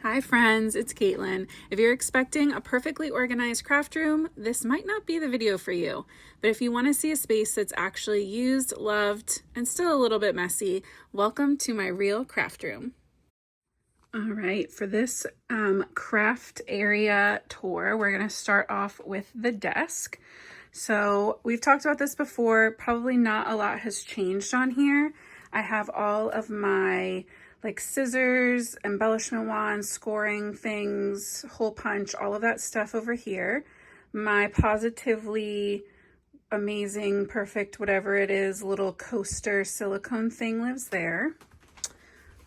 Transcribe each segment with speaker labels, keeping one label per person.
Speaker 1: Hi friends, it's Caitlin. If you're expecting a perfectly organized craft room, this might not be the video for you. But if you want to see a space that's actually used, loved, and still a little bit messy, welcome to my real craft room. All right, for this craft area tour, we're going to start off with the desk. So we've talked about this before, probably not a lot has changed on here. I have all of my scissors, embellishment wands, scoring things, hole punch, all of that stuff over here. My positively amazing, perfect, whatever it is, little coaster silicone thing lives there.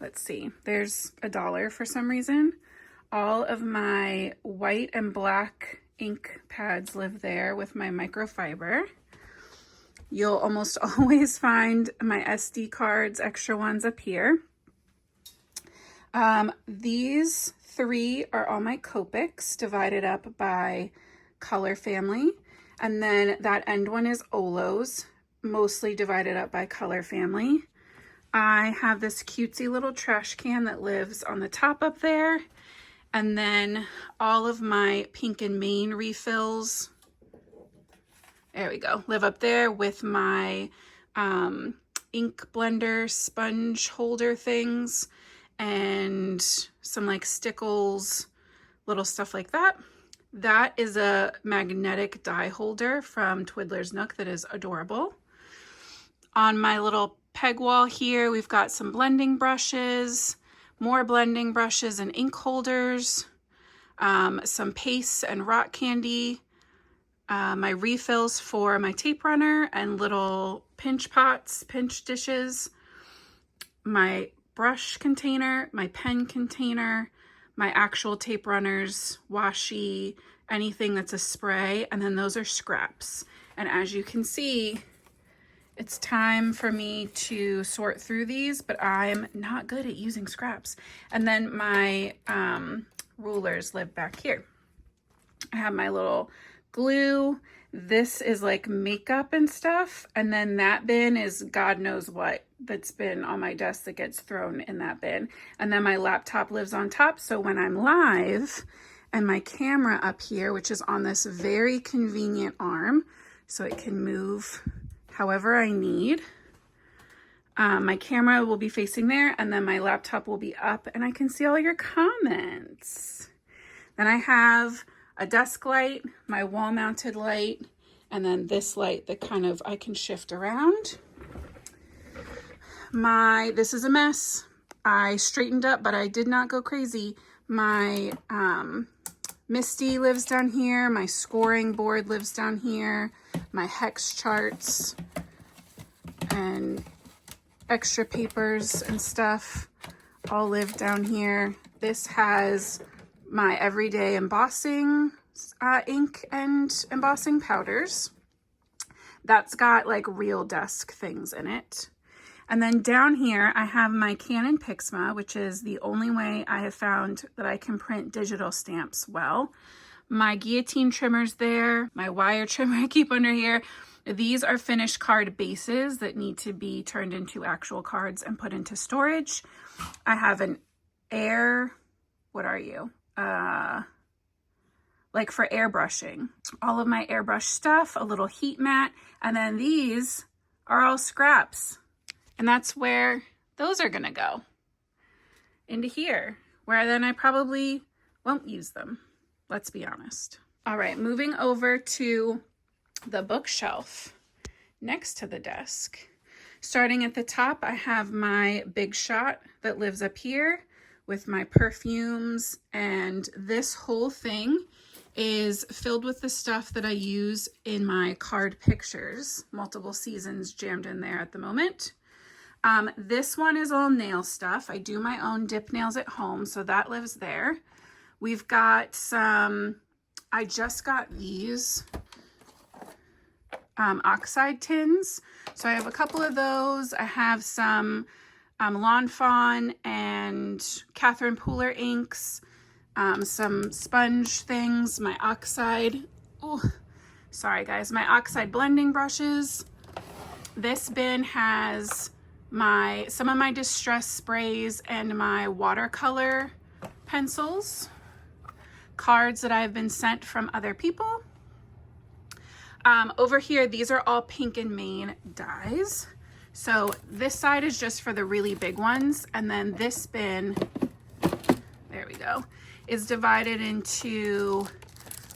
Speaker 1: Let's see, there's $1 for some reason. All of my white and black ink pads live there with my microfiber. You'll almost always find my SD cards, extra ones up here. These three are all my Copics divided up by color family. And then that end one is Olos, mostly divided up by color family. I have this cutesy little trash can that lives on the top up there. And then all of my Pink and Main refills, there we go, live up there with my ink blender sponge holder things and some stickles, little stuff like that. That is a magnetic die holder from Twiddler's Nook that is adorable. On my little peg wall here, we've got some blending brushes, more blending brushes and ink holders, some paste and rock candy, my refills for my tape runner and little pinch pots, pinch dishes, my brush container, my pen container, my actual tape runners, washi, anything that's a spray, and then those are scraps. And as you can see, it's time for me to sort through these, but I'm not good at using scraps. And then my rulers live back here. I have my little glue. This is like makeup and stuff. And then that bin is God knows what that's been on my desk that gets thrown in that bin. And then my laptop lives on top. So when I'm live and my camera up here, which is on this very convenient arm, so it can move however I need, my camera will be facing there and then my laptop will be up and I can see all your comments. Then I have a desk light, my wall mounted light, and then this light that kind of I can shift around. This is a mess. I straightened up, but I did not go crazy. My Misty lives down here. My scoring board lives down here. My hex charts and extra papers and stuff all live down here. This has my everyday embossing ink and embossing powders. That's got real desk things in it. And then down here I have my Canon Pixma, which is the only way I have found that I can print digital stamps well. My guillotine trimmers there, my wire trimmer I keep under here. These are finished card bases that need to be turned into actual cards and put into storage. I have an what are you? For airbrushing. All of my airbrush stuff, a little heat mat, and then these are all scraps. And that's where those are gonna go. Into here, where then I probably won't use them. Let's be honest. All right, moving over to the bookshelf next to the desk. Starting at the top, I have my Big Shot that lives up here with my perfumes, and this whole thing is filled with the stuff that I use in my card pictures. Multiple seasons jammed in there at the moment. This one is all nail stuff. I do my own dip nails at home, so that lives there. We've got some, I just got these oxide tins. So I have a couple of those. I have some Lawn Fawn and Catherine Pooler inks, some sponge things, my oxide, sorry guys, my oxide blending brushes. This bin has some of my distress sprays and my watercolor pencils, cards that I've been sent from other people. Over here, these are all Pink and Main dies. So this side is just for the really big ones. And then this bin, there we go, is divided into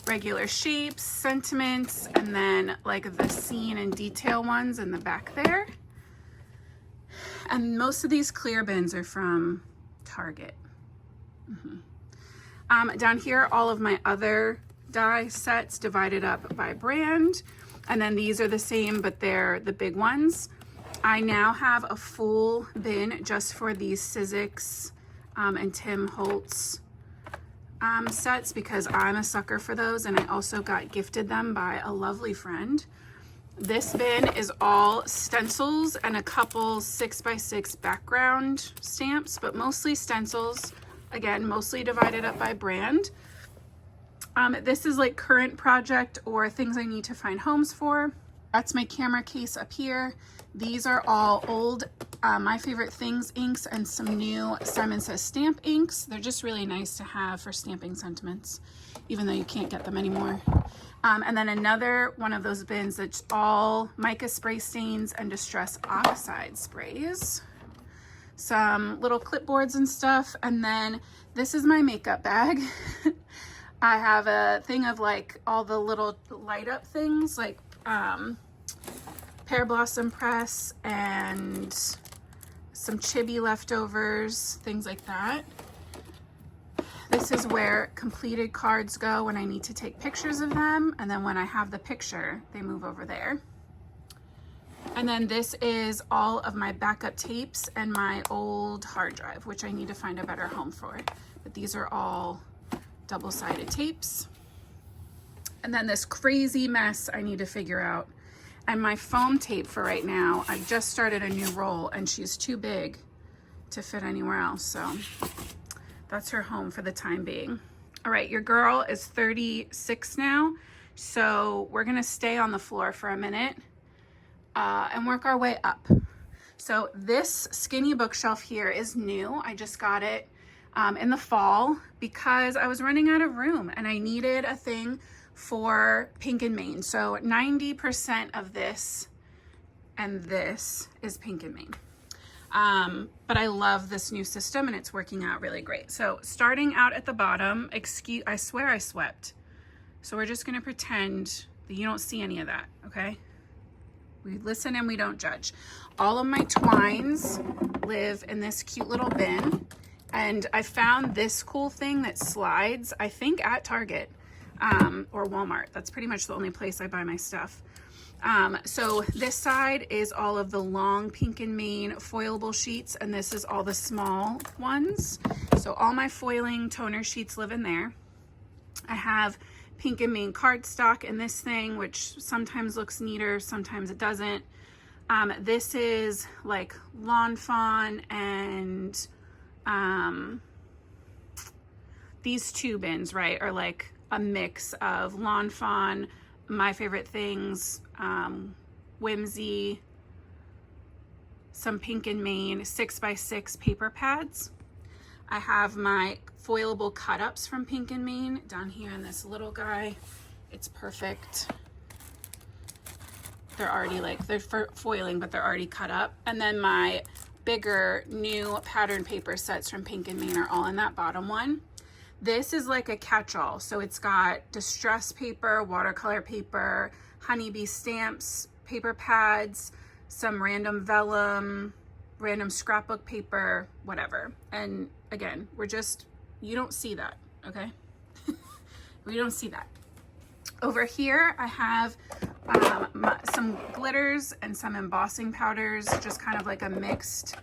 Speaker 1: regular shapes, sentiments, and then like the scene and detail ones in the back there. And most of these clear bins are from Target. Down here, all of my other die sets divided up by brand. And then these are the same, but they're the big ones. I now have a full bin just for these Sizzix and Tim Holtz sets because I'm a sucker for those, and I also got gifted them by a lovely friend. This bin is all stencils and a couple 6x6 background stamps, but mostly stencils. Again, mostly divided up by brand. This is like current project or things I need to find homes for. That's my camera case up here. These are all old My Favorite Things inks and some new Simon Says stamp inks. They're just really nice to have for stamping sentiments, even though you can't get them anymore. And then another one of those bins that's all mica spray stains and Distress Oxide sprays. Some little clipboards and stuff. And then this is my makeup bag. I have a thing of like all the little light up things like Pear Blossom Press and some chibi leftovers, things like that. This is where completed cards go when I need to take pictures of them, and then when I have the picture, they move over there. And then this is all of my backup tapes and my old hard drive, which I need to find a better home for. But these are all double-sided tapes. And then this crazy mess I need to figure out. And my foam tape for right now, I just started a new roll and she's too big to fit anywhere else. So that's her home for the time being. All right, your girl is 36 now. So we're gonna stay on the floor for a minute and work our way up. So this skinny bookshelf here is new. I just got it in the fall because I was running out of room and I needed a thing for Pink and Main. So 90% of this and this is Pink and Main. But I love this new system and it's working out really great. So starting out at the bottom, I swear I swept. So we're just gonna pretend that you don't see any of that, okay? We listen and we don't judge. All of my twines live in this cute little bin. And I found this cool thing that slides, I think at Target or Walmart. That's pretty much the only place I buy my stuff. So this side is all of the long Pink and Main foilable sheets, and this is all the small ones. So all my foiling toner sheets live in there. I have Pink and Main cardstock in this thing, which sometimes looks neater, sometimes it doesn't. This is like Lawn Fawn and these two bins, right, are like a mix of Lawn Fawn, My Favorite Things, Whimsy, some Pink and Main 6x6 paper pads. I have my foilable cut-ups from Pink and Main down here in this little guy. It's perfect. They're already like, they're foiling, but they're already cut up. And then my bigger new pattern paper sets from Pink and Main are all in that bottom one. This is like a catch-all. So it's got distress paper, watercolor paper, honeybee stamps, paper pads, some random vellum, random scrapbook paper, whatever. And again, you don't see that, okay? We don't see that. Over here, I have some glitters and some embossing powders, just kind of like a mixed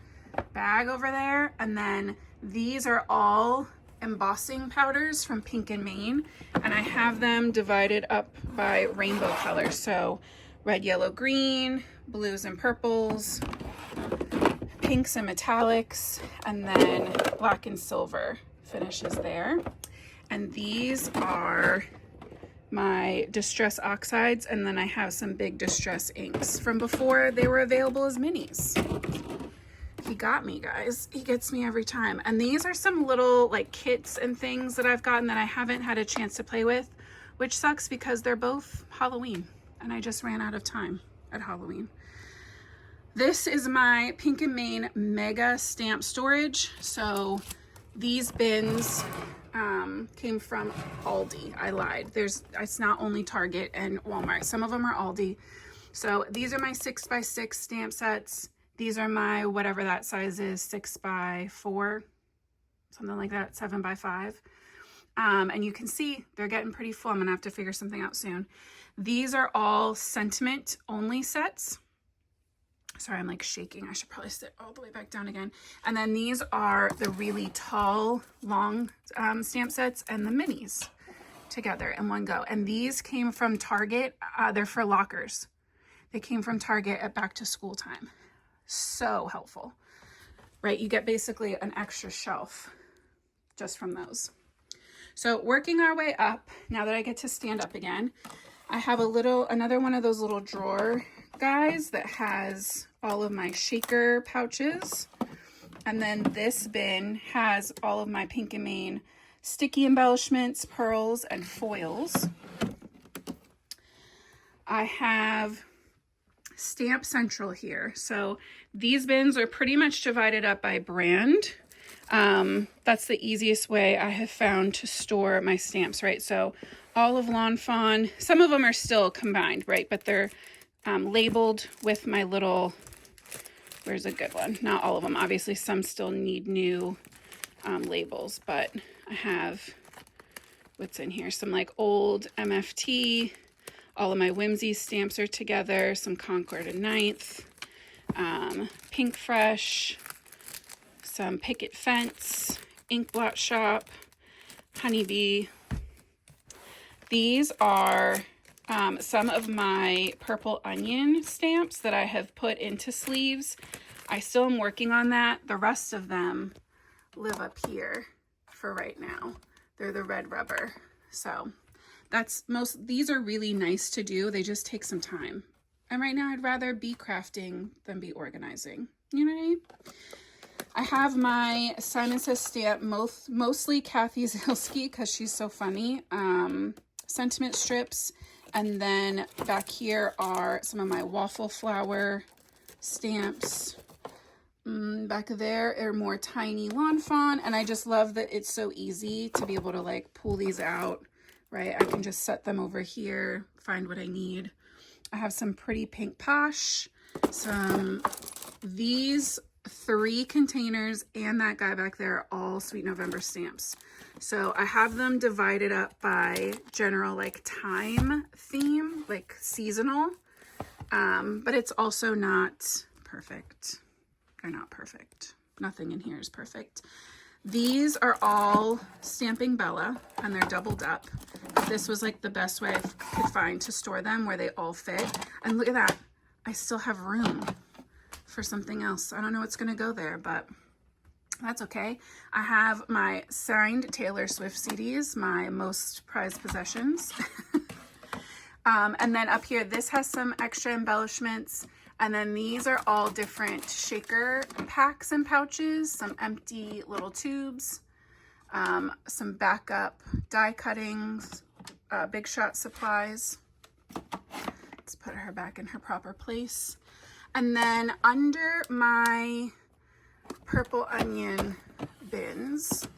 Speaker 1: bag over there. And then these are all embossing powders from Pink and Main, and I have them divided up by rainbow colors. So red, yellow, green, blues and purples, pinks and metallics, and then black and silver finishes there. And these are my Distress Oxides, and then I have some big Distress inks from before they were available as minis. He got me, guys. He gets me every time. And these are some little like kits and things that I've gotten that I haven't had a chance to play with, which sucks because they're both Halloween and I just ran out of time at Halloween. This is my Pink and Main mega stamp storage. So these bins came from Aldi. I lied. It's not only Target and Walmart. Some of them are Aldi. So these are my 6x6 stamp sets. These are my, whatever that size is, 6x4, something like that, 7x5. And you can see they're getting pretty full. I'm gonna have to figure something out soon. These are all sentiment only sets. Sorry, I'm like shaking. I should probably sit all the way back down again. And then these are the really tall, long stamp sets and the minis together in one go. And these came from Target. They're for lockers. They came from Target at back to school time. So helpful, right? You get basically an extra shelf just from those. So working our way up, now that I get to stand up again, I have another one of those little drawer guys that has all of my shaker pouches. And then this bin has all of my Pink and Main sticky embellishments, pearls, and foils. I have Stamp Central here. So these bins are pretty much divided up by brand. That's the easiest way I have found to store my stamps, right? So all of Lawn Fawn, some of them are still combined, right? But they're labeled with my little, where's a good one? Not all of them. Obviously, some still need new labels, but I have, what's in here? Some like old MFT. All of my Whimsy stamps are together. Some Concord and 9th. Pink Fresh. Some Picket Fence. Ink Blot Shop. Honeybee. These are some of my Purple Onion stamps that I have put into sleeves. I still am working on that. The rest of them live up here for right now. They're the red rubber. So these are really nice to do. They just take some time. And right now I'd rather be crafting than be organizing. You know what I mean? I have my Simon Says stamp, mostly Kathy Zilski because she's so funny. Sentiment strips. And then back here are some of my waffle flower stamps. Back there are more tiny Lawn Fawn. And I just love that it's so easy to be able to like pull these out, right? I can just set them over here, find what I need. I have some pretty Pink Posh, these 3 containers and that guy back there are all Sweet November stamps. So I have them divided up by general like time theme, like seasonal, but it's also not perfect. They're not perfect. Nothing in here is perfect. These are all Stamping Bella and they're doubled up. This was like the best way I could find to store them where they all fit. And look at that. I still have room for something else. I don't know what's gonna go there, but that's okay. I have my signed Taylor Swift CDs, my most prized possessions. And then up here, this has some extra embellishments. And then these are all different shaker packs and pouches, some empty little tubes, some backup die cuttings, Big Shot supplies. Let's put her back in her proper place. And then under my Purple Onion bins,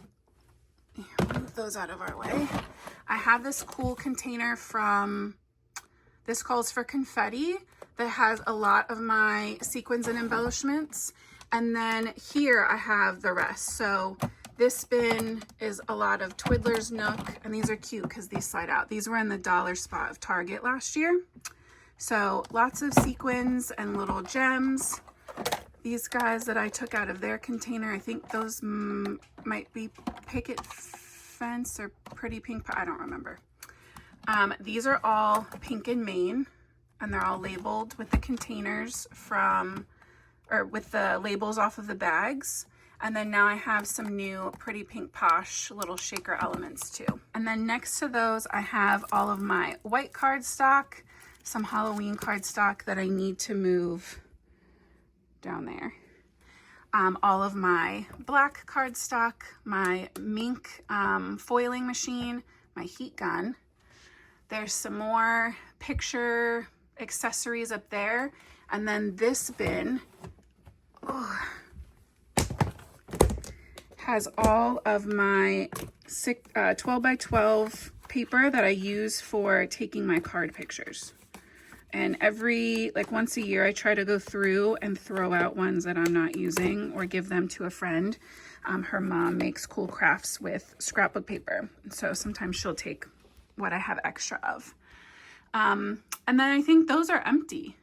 Speaker 1: move those out of our way, I have this cool container from, this calls for confetti, that has a lot of my sequins and embellishments. And then here I have the rest. So this bin is a lot of Twiddler's Nook, and these are cute because these slide out. These were in the dollar spot of Target last year. So lots of sequins and little gems. These guys that I took out of their container, I think those might be Picket Fence or Pretty Pink, I don't remember. These are all Pink and Main, and they're all labeled with the containers with the labels off of the bags. And then now I have some new Pretty Pink Posh little shaker elements too. And then next to those, I have all of my white cardstock, some Halloween cardstock that I need to move down there. all of my black cardstock, my mink foiling machine, my heat gun. There's some more picture accessories up there. And then this bin has all of my 12 by 12 paper that I use for taking my card pictures. And once a year, I try to go through and throw out ones that I'm not using or give them to a friend. Her mom makes cool crafts with scrapbook paper. So sometimes she'll take what I have extra of. And then I think those are empty.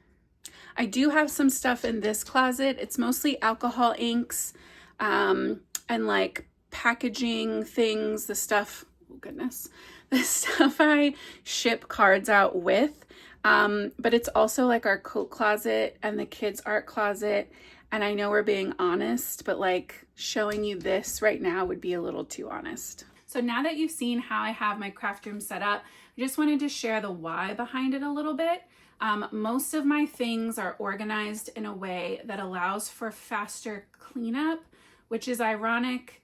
Speaker 1: I do have some stuff in this closet. It's mostly alcohol inks and like packaging things, the stuff, oh goodness, the stuff I ship cards out with. But it's also like our coat closet and the kids' art closet. And I know we're being honest, but like showing you this right now would be a little too honest. So now that you've seen how I have my craft room set up, I just wanted to share the why behind it a little bit. Most of my things are organized in a way that allows for faster cleanup, which is ironic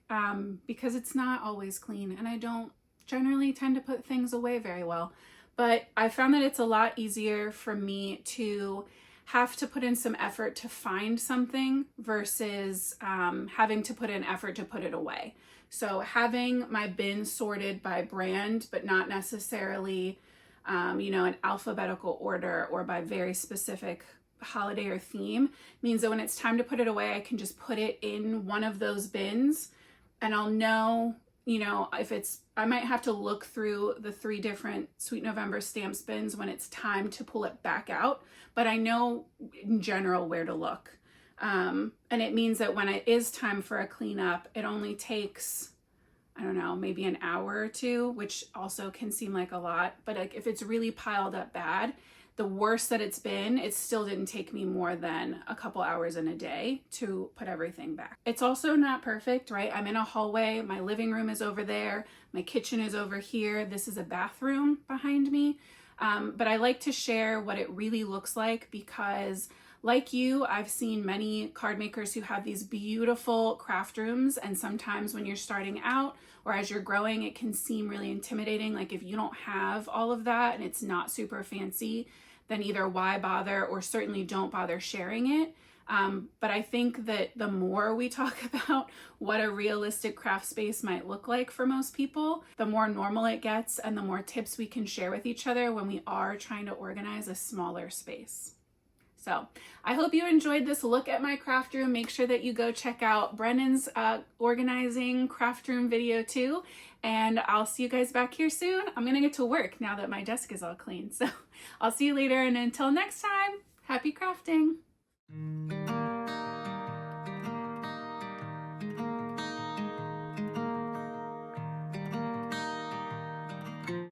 Speaker 1: because it's not always clean and I don't generally tend to put things away very well. But I found that it's a lot easier for me to have to put in some effort to find something versus having to put in effort to put it away. So having my bin sorted by brand, but not necessarily, an alphabetical order or by very specific holiday or theme means that when it's time to put it away, I can just put it in one of those bins and I'll know, if I might have to look through the 3 different Sweet November stamps bins when it's time to pull it back out, but I know in general where to look. And it means that when it is time for a cleanup, it only takes, I don't know, maybe an hour or 2, which also can seem like a lot. But like if it's really piled up bad, the worse that it's been, it still didn't take me more than a couple hours in a day to put everything back. It's also not perfect, right? I'm in a hallway. My living room is over there. My kitchen is over here. This is a bathroom behind me. But I like to share what it really looks like because like you, I've seen many card makers who have these beautiful craft rooms, and sometimes when you're starting out or as you're growing, it can seem really intimidating. Like if you don't have all of that and it's not super fancy, then either why bother or certainly don't bother sharing it. But I think that the more we talk about what a realistic craft space might look like for most people, the more normal it gets and the more tips we can share with each other when we are trying to organize a smaller space. So I hope you enjoyed this look at my craft room. Make sure that you go check out Brennan's organizing craft room video too. And I'll see you guys back here soon. I'm gonna get to work now that my desk is all clean. So I'll see you later, and until next time, happy crafting.